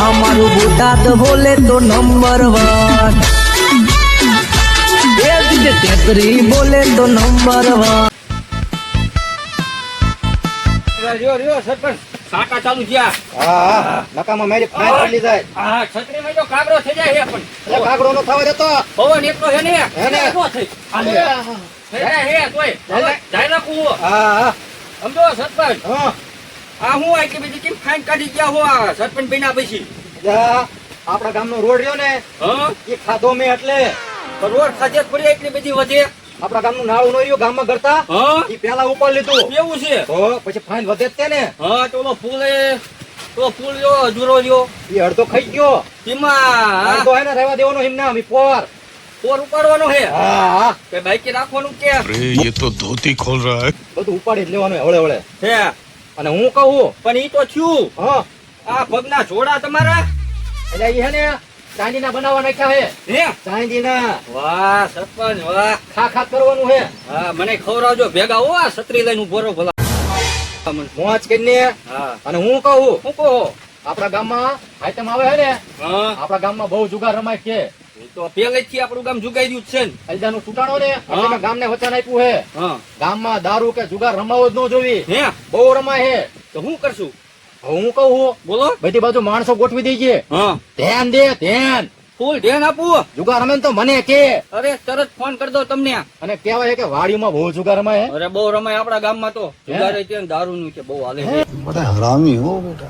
અમારું બોટાદ બોલે તો નંબર 1, તેતરી બોલે તો નંબર 1. સરપંચ સાટા ચાલુ થયા. હા નકામાં મારી ફાઈલ પડી જાય. હા છત્રી માં તો કાગડો થઈ જાય પણ એટલે કાગડો નો થવા દેતો. પવન એટલો છે ને હે ને? ઊભો થઈ. હે તોય જાય ના કુવો. હા સમજો સરપંચ હા આ હું આટલી બધી કેમ ફાઈન કાઢી ગયા હો આ સરપંચ બન્યા પછી. જા, આપણા ગામનો રોડ રહ્યો ને હા એ ખાધો મેં એટલે રોડ ખાજે પડી એટલી બધી વધે. આપણા ગામનું નાળું નો રહ્યો ગામમાં કરતા હા એ પેલા ઉપર લીધું એવું છે. તો પછી ફાઈન વધે જ તે ને હા તો ઓલો પુલ રહ્યો અધૂરો રહ્યો એ અડધો ખાઈ ગયો એમાં અડધો હે ને રહેવા દેવાનો એમ ના અમી પોર. પોર ઉપાડવાનો હે હા કે બાઈક રાખવાનું કે अरे ये तो धोती खोल रहा है. બધું ઉપાડી જ લેવાનું હળે હળે. હે અને હું કહું પણ ઈ તો થયું હા આ પગના જોડા તમારા એટલે એ હે ને ચાંદીના બનાવવા નાખ્યા હે હે ચાંદીના વાહ સરપંચ વાહ ખા કરવાનું હે હા મને ખવડાવજો ભેગા હો આ છત્રી લઈને ઉભો રહો ભલા. મોજ કરીને. હા અને હું કહું શું કહો આપણા ગામમાં આઈટમ આવે છે ને હા આપણા ગામમાં બહુ જુગાર રમાય છે. એ તો પહેલેથી આપણું ગામ જુગાઈ રહ્યું જ છે ને. અલદાનું તૂટાણો ને હા. એટલે ગામને વચન આપ્યું છે હા ગામમાં દારૂ કે જુગાર રમાવો જ ન જોવી. હે બહુ રમાય છે. તો શું કરશું હવે હું કહું બોલો. બધી બાજુ માણસો ગોઠવી દેજે. હા ધ્યાન દે ધ્યાન. ફૂલ ધ્યાન આપવું. જુગાર રમે ને તો મને કે અરે તરત ફોન કરી દો તમને. અને કહેવાય છે કે વાડીમાં બહુ જુગાર રમાય છે. અરે બહુ રમાય આપણા ગામમાં તો જુગારે છે ને દારૂનું છે બહુ હાલે છે. बड़ा हरामी हो बेटा.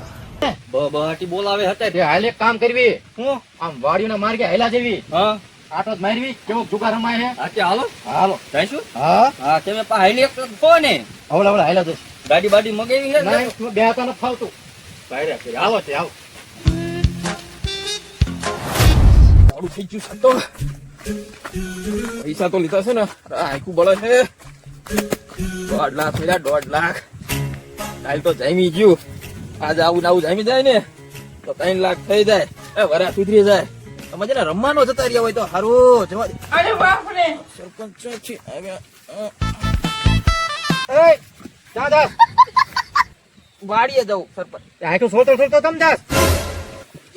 બહાટી બોલાવે હતા તે હાલ એક કામ કરવી હું આમ વાડીના માર્ગે હેલા જેવી હા આટો જ મારવી કેવો જુગાર રમાય છે. હા તે હાલો હાલો જઈશું. હા હા તમે પા હાઈલી એક ફો ને હવડા હવડા હેલા જઈશ. ગાડી બાડી મગાવી છે ને? ના તું બે હાથા નથી ફાવતું. ભાઈ છે આવો તે આવો. મોડું થઈ ગયું છે તો પૈસા તો લીધા છે ને આખું બળે છે 1.5 લાખ મળ્યા 1.5 લાખ કાલ તો જામી ગયું આજ આવું ને આવું જામી જાય ને તો 3 લાખ થઈ જાય એ વરા સુધરી જાય તમે છે ને રમવાનો જતા રહ્યા હોય તો સારું જવા દે. અરે બાપ રે સરપંચ છે આવ્યા. એ જા જા. વાડીએ જવું સરપંચ આખું સોતો સોતો તમ જાસ.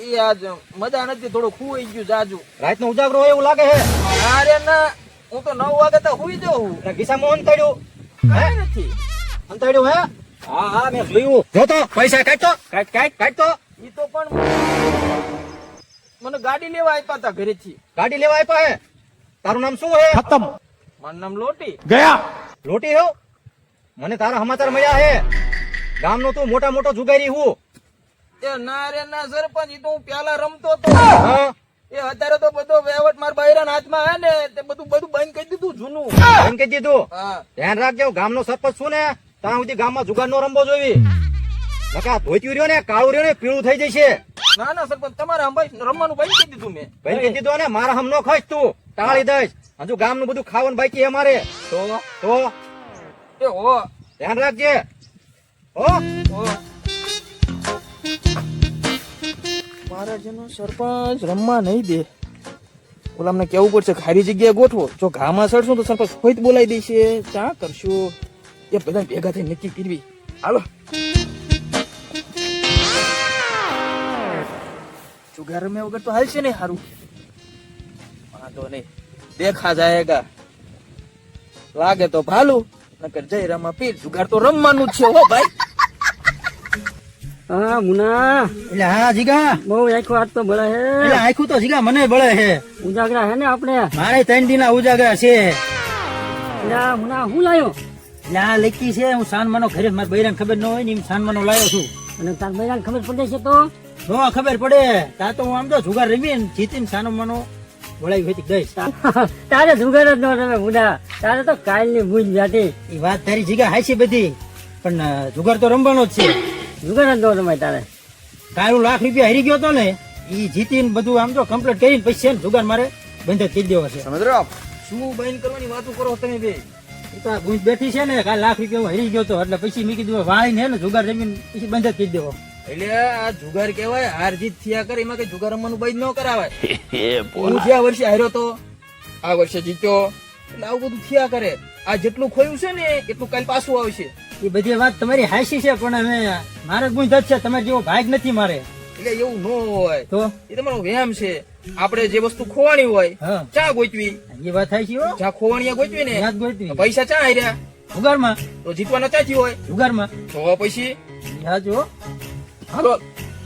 એ આજ મજા નથી થોડું ખુવાઈ ગયું જાજુ. રાતનો ઉજાગરો હોય એવું લાગે છે. અરે ના હું તો 9 વાગે તો હુઈ જાઉં. એટલે ગીસામાં અંતડ્યું કાંઈ નથી અંતડ્યું હે. હા હા મેં જોયું. જો તો પૈસા કાઢતો કાઢતો. ઈ તો પણ મને ગાડી લેવા આપ્યા હતા ઘરેથી. ગાડી લેવા આપ્યા હે. તારું નામ શું હે? ખતમ. મારું નામ લોટી. લોટી હો. મને તારા સમાચાર મળ્યા હે. ગામનો તું મોટો જુગારી હું. એ ના રે ના સરપંચ ઈ તો હું પેલા રમતો હતો. હા એ અત્યારે તો બધો વહીવટ મારા બૈરાના હાથમાં હે ને તે બધું બંધ કરી દીધું જૂનું. એમ કહી દીધું. હા ધ્યાન રાખજો ગામનો સરપંચ છું ને ત્યાં સુધી ગામમાં જુગાર નો રમવો જોવી. નકા ધોતિયું રહ્યો ને કાળું રહ્યો ને પીળું થઈ જશે. ના ના સરપંચ તમારે ભાઈ રમવાનું બંધ કરી દીધું મેં. ભાઈ કહી દીધું ને મારા હમ નો ખાઈશ તું ટાળી દઈશ. હજુ ગામનું બધું ખાવાનું બાકી હે મારે. તો તો એ હો ધ્યાન રાખજે હો. હો. મારા જેનો સરપંચ રમવા નહીં દે ઓલા અમને કેવું પડશે ખારી જગ્યાએ ગોઠવો જો ઘામાં સડશું તો સરપંચ ખોઈ બોલાવી દેશે ચા કરશું એ બધા ભેગા થઈ નક્કી કરવી હાલો જુગાર રમે વગર તો હાલશે ને સારું વાંધો નહીં દેખા જાયેગા લાગે તો ભાલું નકર જય રમા પીર જુગાર તો રમવાનું જ છે હો ભાઈ. હા મુના એટલે હા જીગા બહુ આખો હાથ તો બળે હે. એટલે આખું તો જીગા મને બળે છે. ઉજાગરા હે ને આપણે. મારે 3 દિના ઉજાગરા છે. એટલે મુના હું લાયો એટલે આ લેકી છે હું સાનમાનો ઘરે મારા બૈરાને ખબર ન હોય ને એમ સાનમાનો લાયો છું. અને તાર બૈરાને ખબર પડે છે તો નો ખબર પડે તા તો હું આમ તો જુગાર રમીને જીતીને સાનમાનો વળાવી હતી દઈશ. તારે જુગાર જ ન રમે મુના તારે તો કાલની ભૂલ જાતી. એ વાત તારી જીગા હાચી બધી પણ જુગાર તો રમવાનો જ છે. જુગાર જ ન રમાય તારે. કાલ હું લાખ રૂપિયા હારી ગયો હતો ને એ જીતીને બધું આમ તો કમ્પ્લીટ કરીને પછી છે ને જુગાર મારે બંધ જ કરી દેવો છે. સમજ રહ્યો શું બંધ કરવાની વાતો કરો તમે બે એ તો આ ગુંજ બેઠી છે ને કાલ લાખ રૂપિયા હું હારી ગયો હતો એટલે પછી મેં કીધું વાળીને હે ને જુગાર રમીને પછી બંધ જ કરી દેવો. એટલે આ જુગાર કહેવાય હાર જીત થયા કરે એમાં કઈ જુગાર રમવાનું બંધ ન કરાવાય. હું જ્યાં વર્ષે હાર્યો તો આ વર્ષે જીત્યો એટલે આવું બધું થયા કરે. આ જેટલું ખોયું છે ને એટલું કાલ પાછું આવશે. એ બધી વાત તમારી હાચી છે પણ હવે મારે ગુંજ જ છે તમારે જેવો ભાગ નથી મારે. એટલે એવું ન હોય તો એ તમારો વ્યાયામ છે. આપણે જે વસ્તુ ખોવાની હોય હા ચા ગોચવી, એ વાત થાય છે હો જ્યાં ખોવાણીયા ગોચવી ને યાદ ગોતવી તો પૈસા ચા હાર્યા, જુગારમાં તો જીતવાના ચાથી હોય જુગારમાં તો પછી યાદ જો હાલો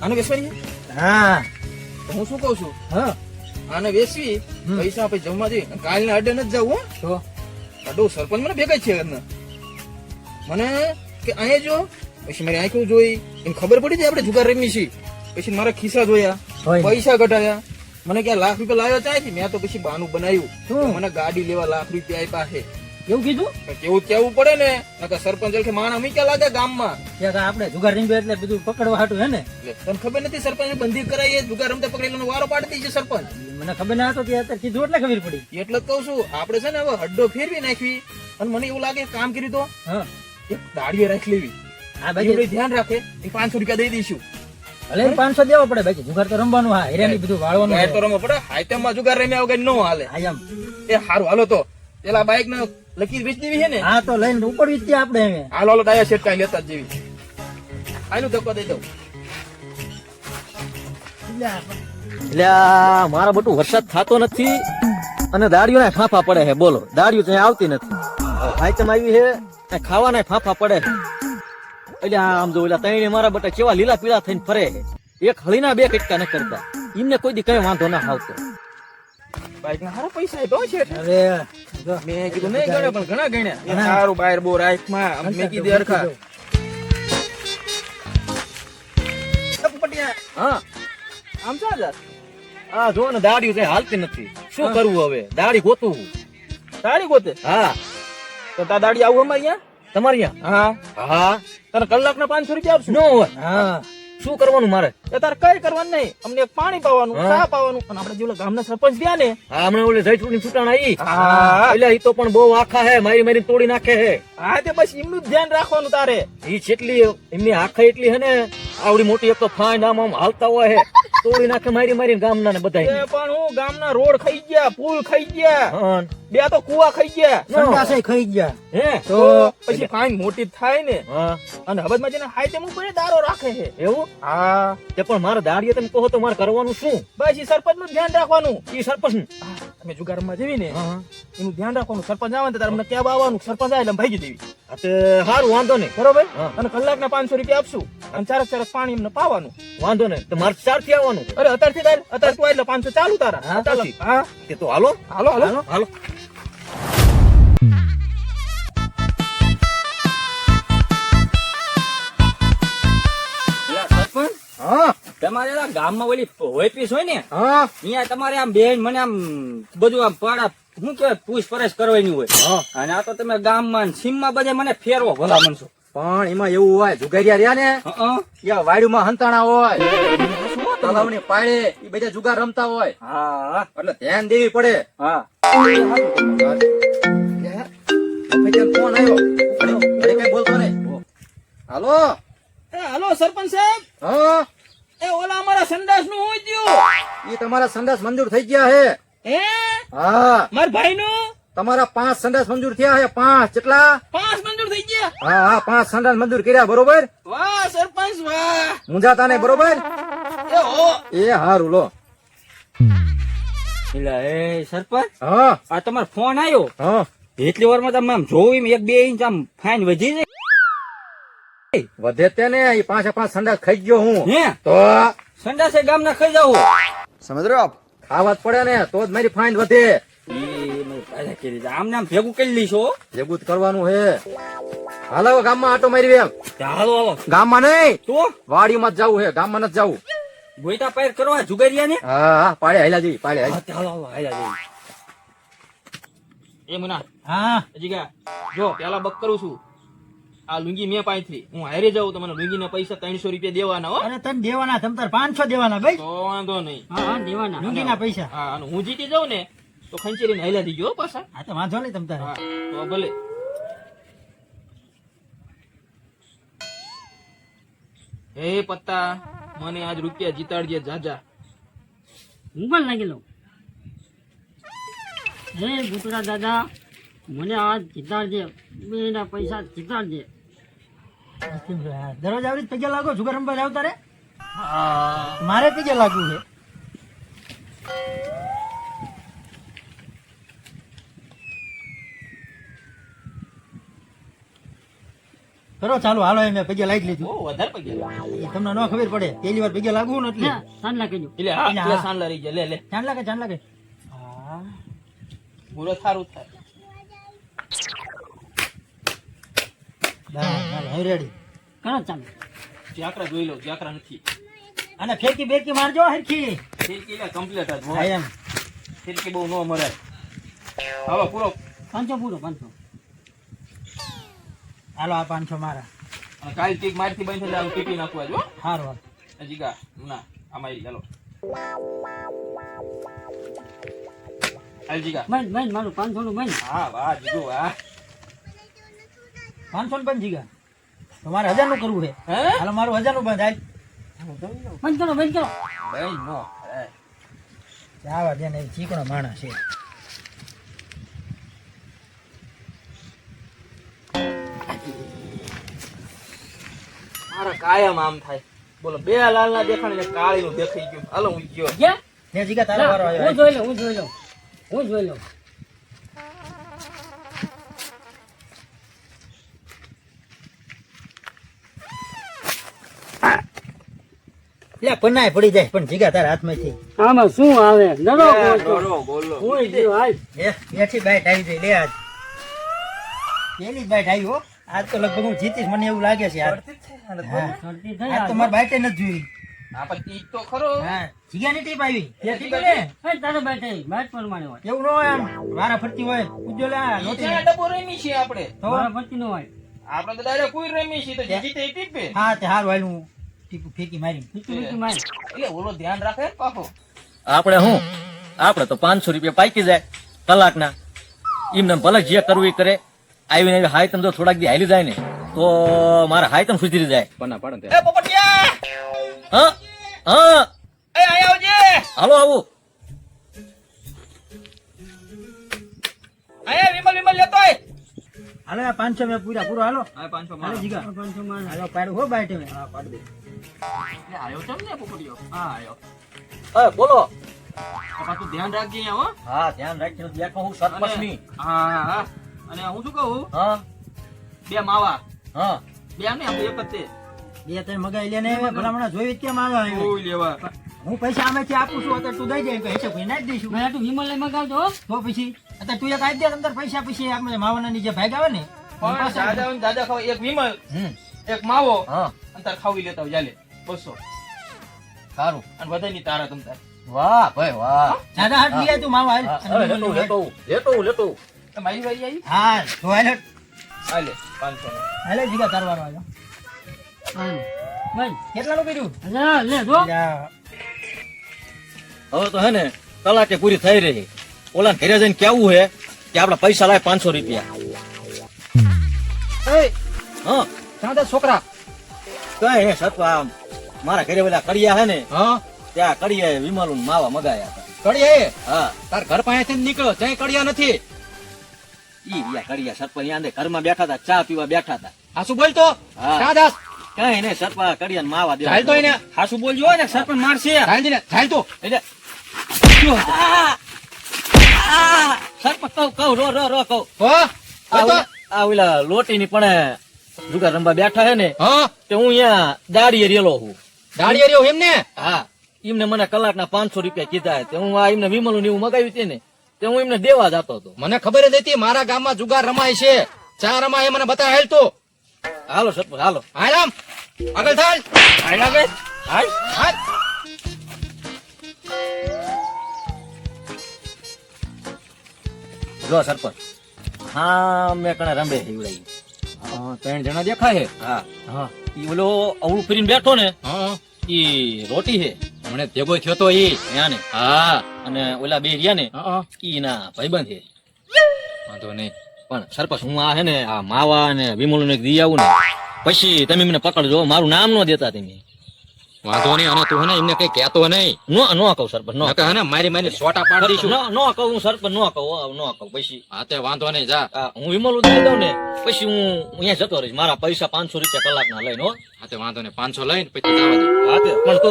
આને વેચવાની છે? હા તો હું શું કઉ છું, હા આને વેચવી પૈસા આપણે જમવા દઈએ. કાલના અડે નથી જવું હો. તો અડો સરપંચ મને ભેગા જ છે ઘરના. મને કે અહીંયા જો, પછી મારી આંખો જોઈ, એને ખબર પડી જાય આપણે જુગાર રમી છીએ. પછી મારા ખિસ્સા જોયા, હોય. પૈસા કઢાયા. મને ક્યાં લાખ રૂપિયા લાવ્યા ચાહી, મેં તો પછી બાનું બનાવ્યું શું? કે મને ગાડી લેવા લાખ રૂપિયા આપ્યા છે. એવું કીધું કેવું કેવું પડે ને, નકર સરપંચ કે માણા મી ક્યાં લાગે ગામમાં. કે આપણે જુગાર રમ્યો એટલે બધું પકડવા હાટું હે ને તને ખબર નથી સરપંચ બંધી કરાવી, જુગાર રમતા પકડેલો વારો પાડી દે છે સરપંચ. મને ખબર ના હતો ત્યાં અત્યારે કીધું એટલે ખબર પડી એટલે જ કઉ છું, આપણે છે ને હવે હડ્ડો ફેરવી નાખવી. અને મને એવું લાગે કામ કર્યું તો હા એક દાડીઓ રાખી લેવી. હા બાકી બાકી ધ્યાન રાખે, એ 500 રૂપિયા દઈ દઈશું. ભલે 500 દેવા પડે બાકી જુગાર તો રમવાનું હા હેરાની બધું વાળવાનું ગાય તો રમવા પડે, હાઈટમમાં જુગાર રમ્યા વગર ન હાલે. હા એમ એ હારું હાલો તો પેલા બાઈક ને લકી વેચી દેવી છે ને. હા તો લઈને ઉપડવી જ છે આપણે હવે હાલો હાલો ડાયા શેટ કાંઈ લેતા જ જેવી. આયલું ધક્કો દઈ દઉં. એટલે મારા બટું વરસાદ થતો નથી અને દાડીઓ ના ફાંફા પડે છે. બોલો દાડીઓ ત્યાં આવતી નથી. આઈટમ આવી છે અને ખાવાના ફાંફા પડે છે. એટલે આમ જો એટલે તઈને મારા બટા કેવા લીલા પીળા થઈને ફરે છે. એક હળીના બે કટકા ન કરતા. એમને કોઈ દી કઈ વાંધો ના આવતો. બાઈક ના હારા પૈસા આપ્યો છે. અરે જો મેં કીધું નહીં ગણે પણ ઘણા ગણ્યા. એ સારું બાયર બોર આંખમાં મેં કીધી અરખા. પટિયા હા આમ ચા જા. હા જો ને દાડીઓ કઈ હાલતી નથી. શું કરવું હવે? દાડી ગોતું. દાડી ગોતે હા તો તા દાડી આવું અમારે અહીંયા. તમારે અહીંયા? હા હા તને કલાકના 500 રૂપિયા આપશું. નો હોય. હા શું કરવાનું મારે? એ તારે કઈ કરવાનું નહીં, અમને એક પાણી પાવાનું, હા. ચા પાવાનું. અને આપણે જેવલા ગામના સરપંચ ગયા ને, હા હમણાં ઓલે જયચૂડ ની છૂટાણ આવી. હા. એટલે એ તો પણ બહુ આખા હે, મારી મારી તોડી નાખે હે. હા તે બસ એમનું જ ધ્યાન રાખવાનું તારે. ઈ જેટલી એમની આખા એટલી હે ને, આવડી મોટી એક તો ફાઈન આમ આમ હાલતા હોય હે, તોડી નાખે મારી મારી ગામના ને એ બધા. પણ હું ગામના રોડ ખાઈ ગયા, પુલ ખાઈ ગયા, બે તો કુવા ખાઈ ગયા. સંડાસે ખાઈ ગયા હે તો પછી ફાઈન મોટી થાય ને, હા અને હબજમાં જેને હાઈ તેમ ઉપર દારો રાખે છે. એવું હા તે પણ મારા દાડીએ તમે કહો તો મારે કરવાનું શું? બસ ઈ સરપંચ નું ધ્યાન રાખવાનું. ઈ સરપંચ ને. અમે જુગારમાં જવી ને હા એનું ધ્યાન રાખવાનું. સરપંચ આવે ને તારે અમને ક્યાં આવવાનું, સરપંચ આવે એટલે અમે ભાગી દેવી. હા તે સારું વાંધો નહીં. બરોબર. હા. અને કલાકના 500 રૂપિયા આપશું અને ચારક પાણી એમને પાવાનું. વાંધો નહીં. તો મારે 4 થી આવવાનું. અરે અત્યારથી તારે અત્યારે તું એટલે 500 ચાલુ તારા. હા, ચાલો. પછી. હા તે તો હાલો હાલો હાલો હાલો. સરપંચ હા તમારે આ ગામમાં ઓલી હોય પીસ હોય ને હા અહીંયા તમારે આમ બેન મને આમ બધું આમ પાડા શું કે પૂછપરછ કરવાની હોય હા અને આ તો તમે ગામમાં ને સીમમાં બધે મને ફેરવો ભલા મનસો પણ એમાં એવું હોય જુગારિયા રહ્યા ને ત્યાં વાડીમાં હંતાણા હોય તલાવની પાળે એ બધા જુગાર રમતા હોય હા એટલે ધ્યાન દેવી પડે. હા ફોન આવ્યો ઘરે કઈ બોલતો નહીં. હાલો એ હાલો સરપંચ સાહેબ. હા એ ઓલા અમારા સંડાસ નું હું થયું? એ તમારા સંડાસ મંજૂર થઈ ગયા હે. હે હા મારા ભાઈ નું તમારા 5 સંડાસ મંજૂર થયા હે. 5 કેટલા? 5 મંજૂર થઈ ગયા. હા હા 5 સંડાસ મંજૂર કર્યા. બરોબર વાહ સરપંચ વાહ. મુંજાતા નહીં. બરોબર એ હો એ હારું લો. એટલે એ સરપંચ હા આ તમારો ફોન આવ્યો હા એટલી વારમાં તમે આમ જોયું 1-2 ઇંચ આમ ફાઈન વધી જાય વધે તે ને એ 5 સંડાસ ખાઈ ગયો હું હે તો સંડાસે ગામના ખાઈ જાવ સમજ રહ્યો ખાવા જ પડે ને તો જ મારી ફાઇન વધે. આમને આમ ભેગું કરી લઈશો ભેગું જ કરવાનું હે. હાલો ગામમાં આટો મારી એમ. હાલો હાલો ગામમાં નહીં તો વાડીમાં જ જવું હે, ગામમાં નથી જવું. ગોઈટા પાયર કરવા જુગારિયા ને હા હા પાડે હાલ્યા જઈ પાડે હાલ. હાલો હાલો હાલ્યા જઈએ. એ મુના હા હજી ગયા જો પેલા બક કરું છું. આ લુંગી મેં પાઈથી હું હારે જાઉં તો મને લુંગીના પૈસા 300 રૂપિયા દેવાના હો. અરે તને દેવાના તમ તાર 500 દેવાના ભાઈ. તો વાંધો નહીં. હા દેવાના લુંગીના પૈસા. હા અને હું જીતી જાઉં ને તો ખંચેરીને હાલ્યા દીજો હો પાછા. હા તો વાંધો નહીં તમ તારે. હા તો ભલે. હે પત્તા મને આજ રૂપિયા જીતાડજે જાજા. હું પણ લાગી લઉં. હે ભૂતરા દાદા મને આજ જીતાડજે, બેના પૈસા જીતાડજે. દરરોજ આવી રીતે પૈસા લાગો જુગાર રમવા આવતા રે. મારે પીજે લાગુ છે. કરો ચાલો હાલો મેં પગે લાગી લીધું. બહુ વધારે પગે લાગે. એ તમને ન ખબર પડે પહેલી વાર પગે લાગવું ને એટલે ના સાંજલા કીધું એટલે હા એટલે એટલે હા. સાંડલા રહી ગયા લે જાણ લાગે પૂરો સારું થાય હવે રેડી. કરો ચાલુ જાકરા જોઈ લો જાકરા નથી અને ફેંકી બેકી મારજો હરખી. ફિરકી કમ્પ્લીટ જ હા હોય એમ ફિરકી બહુ ન મરે હાલો પૂરો 500 પૂરો 500 હાલો આ 500 મારા. અને કાલ ટીક મારથી બંધ થઈ જાય ટીપી નાખવા જો સારું જીગા ના આમાં ચાલો હાલ જીગા મન મારું 500 નું મન હા વાહ જીગો વાહ 500 પણ જીગા તમારે 1000 નું કરવું છે. હે હાલો મારું 1000 નું બંધ હાલ. બંધ કરો ભાઈ નો આવા દે ને ચીકણો માણસ છે. મારા કાયમ આમ થાય બોલો બે લાલ ના દેખાણ ને કાળી નું દેખાઈ ગયું હાલો હું ગયો ગયા ને જીગા તારો વારો હું આવ્યો. જોઈ લઉં લે પન્નાય પડી જાય પણ જીગા તારા હાથમાંથી. આમાં શું આવે ડરો ડરો બોલો હું ગયો હાલ બેઠી બાઈટ આવી જાય લે આજ પેલી જ બાઈટ આવી હો. આજ તો લગભગ હું જીતીશ મને એવું લાગે છે યાર. હા. શરતી થઈ આજ તો મારી બાઈટે નથી જોઈ. આ પણ ટીક તો ખરો હા જીગાની ટીપ આવી તે ટીપ લે તારે બેઠે બેટ પ્રમાણે હોય એવું ન હોય આમ વારા ફરતી હોય પૂછજો લે આ નોટી. નીચેના ડબ્બો રમી છે આપણે તો મારા પતિ નો હોય આપણે તો ડાયરેક્ટ કોઈ રમી છે તો જીતે એ ટીપે હા તે હારું હાલ હું ટીપ ફેંકી મારી. મીઠું માર એટલે ઓલો ધ્યાન રાખે પાછો આપણે તો 500 રૂપિયા પાકી જાય કલાકના. એમને ભલે જે કરવું એ કરે. આવીને આવી હાય તમ જો થોડાક દી હાલી જાય ને તો મારા હાય તમ સુધરી જાય. એ પોપટિયા હા હા એ આયા આવજે હાલો આવું. આયા વિમલ લેતોય હાલો આ 500 મેં પૂરા પૂરો હાલો. આ 500 હાલો જીગા 500 માર હાલો પાડું હો બાઈટે મેં. હા પાડ દે આયો છે ને પોપટિયો હા આયો બોલો. પાછું ધ્યાન રાખજે અહીંયા હો હા ધ્યાન રાખીને દેખો હું સરપંચની. હા હા અને હું શું કહું હા બે માવા હા બે ને આપણે એક જ તે બે ત્રણ મગાઈ લે ને ભલામણા જોઈ જ કેમ આવ્યો કોઈ લેવા હું પૈસા આમેથી આપું છું અત્યારે તું દઈ દે કે હિસાબ કરી નાખી દઈશું. મેં તું વિમલ લઈ મગાવજો હો. તો પછી અત્યારે તું એક આપી દે અંદર પૈસા પછી આપણે માવાના જે ભાગ આવે ને પણ દાદા ખાવ એક વિમલ હમ એક માવો હા અંતર ખાવી લેતા હોય ચાલે 200 સારું. અને વધારે તારા તમતાર વાહ ભાઈ વાહ. દાદા હાથ લઈ આય તું માવા હાલ. હવે લેતો. મારી વારી આવી હા તો હાલ હાલે 500 નો હાલે જીગા તાર વારો આવ્યો. હાલ. ભાઈ કેટલાનું કર્યું? અલા લે જો લ્યા, હવે તો હે ને કલાકે પૂરી થઈ રહી. ઓલા ઘરે જઈને કેવું હે કે આપડા પૈસા લાય 500 રૂપિયા. એ હા ચાંદા છોકરા કઈ હે સતવા મારા ઘરે પેલા કડિયા હે ને હા ત્યાં કડિયા વિમલ માવા મગાયા હતા. કડિયા હા તાર ઘર પાસેથી નીકળો જઈ કડિયા નથી. ઈ રહ્યા કડિયા સરપંચ આંદે ઘરમાં બેઠા હતા ચા પીવા બેઠા હતા. આ શું બોલતો હા. ચાંદાસ કઈ ને સરપંચ કડિયા ને માવા ચાલ તો એને હાસુ બોલજો ને સરપંચ મારશે. ચાલ દીને ચાલ તું એટલે સરપંચ કહું રો કહું હો આ ઓલા લોટી ની પણ જુગાર રમવા બેઠા હે ને હા તે હું અહીંયા દાડીએ રેલો હું. દાડિયા રહ્યો એમને હા એમને મને કલાકના 500 રૂપિયા કીધા તે હું આ એમને વિમલું ને એવું મગાવ્યું છે ને તે હું એમને દેવા જતો હતો. મને ખબર જ હતી મારા ગામમાં જુગાર રમાય છે ચા રમાય મને બતા હાલ તું હાલો સરપંચ હાલો. હાલ આમ આગળ ચાલ હાલ આગળ. હાલ. હાલ જો સરપંચ હા મેં કણે રંબે હિવડાઈ. 3 જણા દેખાય છે હા હા ઈ ઓલો અવળું ફરીને બેઠો ને હા ઈ રોટી હે મને ભેગો થયો તો ઈ ત્યાં ને હા અને ઓલા બે રહ્યા ને હા ઈ ના ભાઈબંધ હે. વાંધો નહીં પણ સરપંચ હું આ હે ને આ માવા ને વિમલ ને દી આવું ને પછી તમે મને પકડજો મારું નામ ન દેતા તમે. વાંધો નહીં અને તું હે ને એમને કઈ કહેતો નહીં નો કહું સરપંચ નો નકર હે ને મારી સોટા પાડી દઈશું નો કહું હું સરપંચ નો કહું પછી હા તે વાંધો નહીં જા હું વિમલ ઉધારી દઉં ને પછી હું અહીંયા જતો રહીશ મારા પૈસા 500 રૂપિયા કલાકના લઈને હો હા તે વાંધો નહીં 500 લઈને પછી જવા દે હા તે પણ તો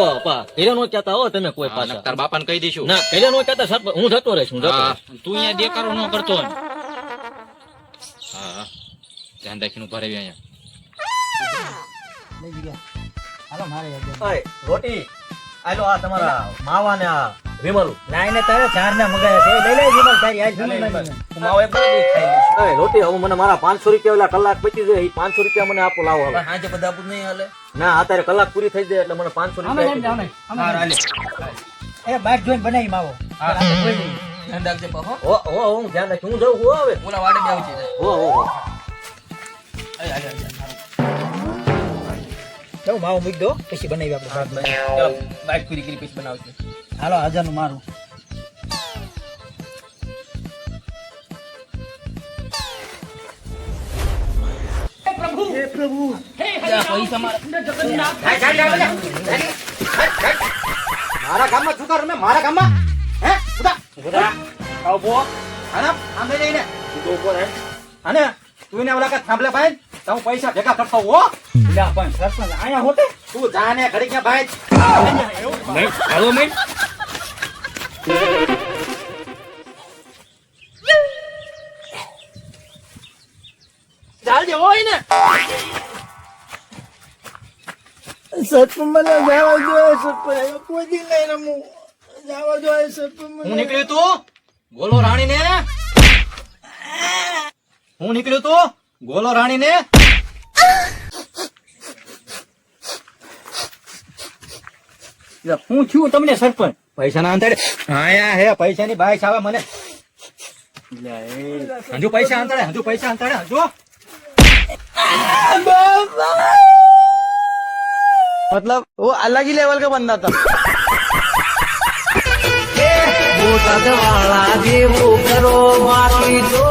ઘરે નો કહેતા હો તમે કોઈ હા, પાછા તાર બાપાને કહી દઈશું ના ઘરે નો કહેતા સરપંચ હું જતો રહીશ હા, તું અહીંયા દેકારો ન કરતો હોય. હા ધ્યાન રાખીને ઉભા રહેવી અહીંયા ઓય, રોટી આલો આ તમારા માવા ને આ વિમલ લાઈને તારે ચાર ના મગાયા છે લઈ લે વિમલ તારી આજ વિમલ ના માવો એક બધી ખાઈ લઈશું ઓય, રોટી હવે મને મારા 500 રૂપિયા ઓલા કલાક પતી જાય ઈ 500 રૂપિયા મને આપો લાવો હવે પણ હાજે બધા પૂછ નહીં હાલે ના અત્યારે કલાક પૂરી થઈ જાય એટલે મને 500 રૂપિયા આપી દો. હા હાલે એ બાર જોઈને બનાવી માવો ધ્યાન રાખજે પાછો હો હું ધ્યાન રાખી હું જાઉં હું હવે ઓલા વાડે બે આવશે હો ચાલો માવો મૂકી દો પછી બનાવી આપણે ચાલો બાઈક પૂરી કરી પછી બનાવશે હાલો 1000 નું મારું પૈસા મારા ગામમાં જુગાર રમે મારા ગામમાં હે ઉડા આવો આના થાંભલે જઈને તું ઉપર હે અને તું એને ઓલા કે થાંભલે ભાઈ તો હું પૈસા ભેગા કરતો હો લા પણ સરપંચ આયા હોતે તું જાને ઘડી કે ભાઈ હાલો મેં ચાલજે હોય ને સરપંચ મને જવા દો સરપંચ કોઈ દી નહીં રમું જવા દો સરપંચ હું નીકળ્યું તું ગોલો રાણી ને હું નીકળ્યું તું ગોલો રાણી ને હું છું તમને સરપંચ પૈસા ના અંતરે આયા હે પૈસાની બાઈક આવે મને હજુ પૈસા અંતરે હજુ मतलब वो अलग ही लेवल का बंदा था વાળા જેવું કરો મારી જો